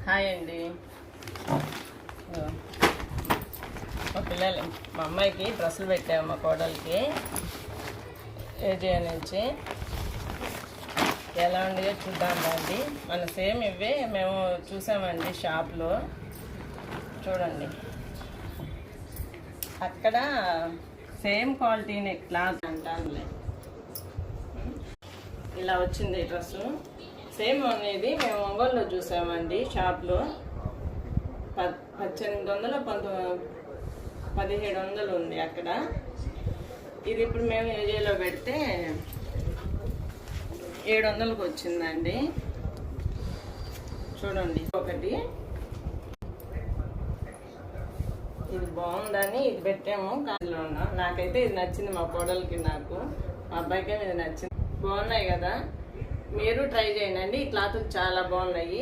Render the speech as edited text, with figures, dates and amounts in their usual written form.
Hi అండి. మా పిల్లలు మా అమ్మాయికి డ్రెస్సులు పెట్టాము, మా కోడలికి ఏజే నుంచి. ఎలా ఉండేదో చూద్దాం రండి. మన సేమ్ ఇవే మేము చూసామండి షాప్లో. చూడండి, అక్కడ సేమ్ క్వాలిటీనే క్లాత్ అంటానులే. ఇలా వచ్చింది డ్రెస్సు. సేమ్ అనేది మేము ఒంగోలులో చూసామండి షాప్లో. 1800 1700 ఉంది అక్కడ. ఇది ఇప్పుడు మేము ఏజేలో పెడితే 700కి వచ్చిందండి. చూడండి, ఒకటి ఇది బాగుందని ఇది పెట్టాము. కాదులో ఉన్నాం. నాకైతే ఇది నచ్చింది, మా కోడలికి నాకు, మా అబ్బాయికే ఇది నచ్చింది. బాగున్నాయి కదా, మీరు ట్రై చేయండి. ఈ క్లాతులు చాలా బాగున్నాయి.